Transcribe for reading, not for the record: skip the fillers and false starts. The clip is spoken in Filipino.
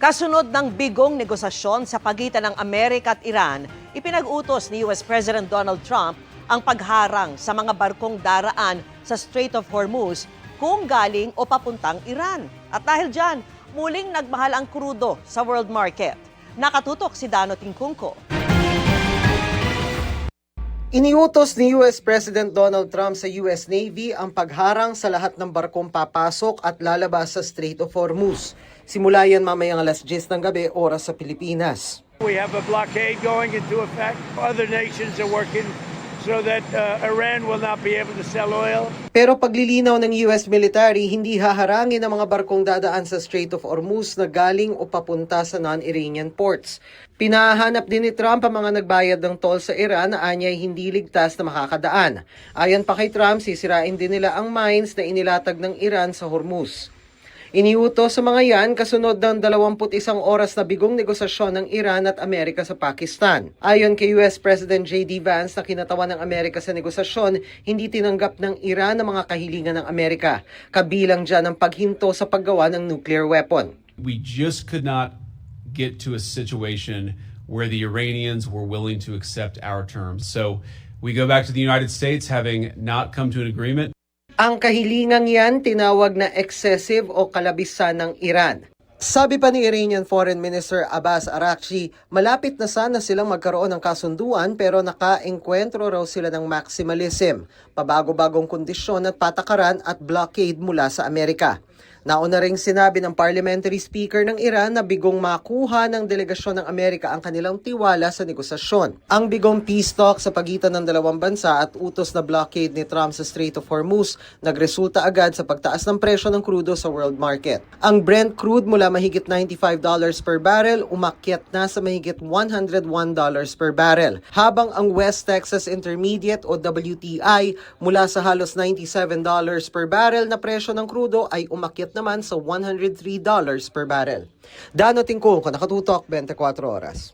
Kasunod ng bigong negosasyon sa pagitan ng Amerika at Iran, ipinag-utos ni US President Donald Trump ang pagharang sa mga barkong daraan sa Strait of Hormuz kung galing o papuntang Iran. At dahil dyan, muling nagmahal ang krudo sa world market. Nakatutok si Dano Tingkungko. Iniutos ni US President Donald Trump sa US Navy ang pagharang sa lahat ng barkong papasok at lalabas sa Strait of Hormuz. Simula yan mamayang alas 10 ng gabi, oras sa Pilipinas. We have a blockade going into effect. Other nations are working so that Iran will not be able to sell oil. Pero paglilinaw ng US military, hindi haharangin ang mga barkong dadaan sa Strait of Hormuz na galing o papunta sa non-Iranian ports. Pinahanap din ni Trump ang mga nagbayad ng toll sa Iran na anyay hindi ligtas na makakadaan. Ayon pa kay Trump, sisirain din nila ang mines na inilatag ng Iran sa Hormuz. Iniutos sa mga yan kasunod ng 21 oras na bigong negosasyon ng Iran at Amerika sa Pakistan. Ayon kay US President J.D. Vance na kinatawan ng Amerika sa negosasyon, hindi tinanggap ng Iran ang mga kahilingan ng Amerika. Kabilang dyan ang paghinto sa paggawa ng nuclear weapon. We just could not get to a situation where the Iranians were willing to accept our terms. So we go back to the United States having not come to an agreement. Ang kahilingang yan tinawag na excessive o kalabisan ng Iran. Sabi pa ni Iranian Foreign Minister Abbas Araghchi, malapit na sana silang magkaroon ng kasunduan pero naka-engkwentro raw sila ng maximalism, pabago-bagong kondisyon at patakaran at blockade mula sa Amerika. Nauna ring sinabi ng parliamentary speaker ng Iran na bigong makuha ng delegasyon ng Amerika ang kanilang tiwala sa negosasyon. Ang bigong peace talk sa pagitan ng dalawang bansa at utos na blockade ni Trump sa Strait of Hormuz nagresulta agad sa pagtaas ng presyo ng krudo sa world market. Ang Brent crude mula mahigit $95 per barrel umakyat na sa mahigit $101 per barrel, habang ang West Texas Intermediate o WTI mula sa halos $97 per barrel na presyo ng krudo ay umakyat naman sa $103 per barrel. Dano Tingkungko, Nakatutok, 24 Oras.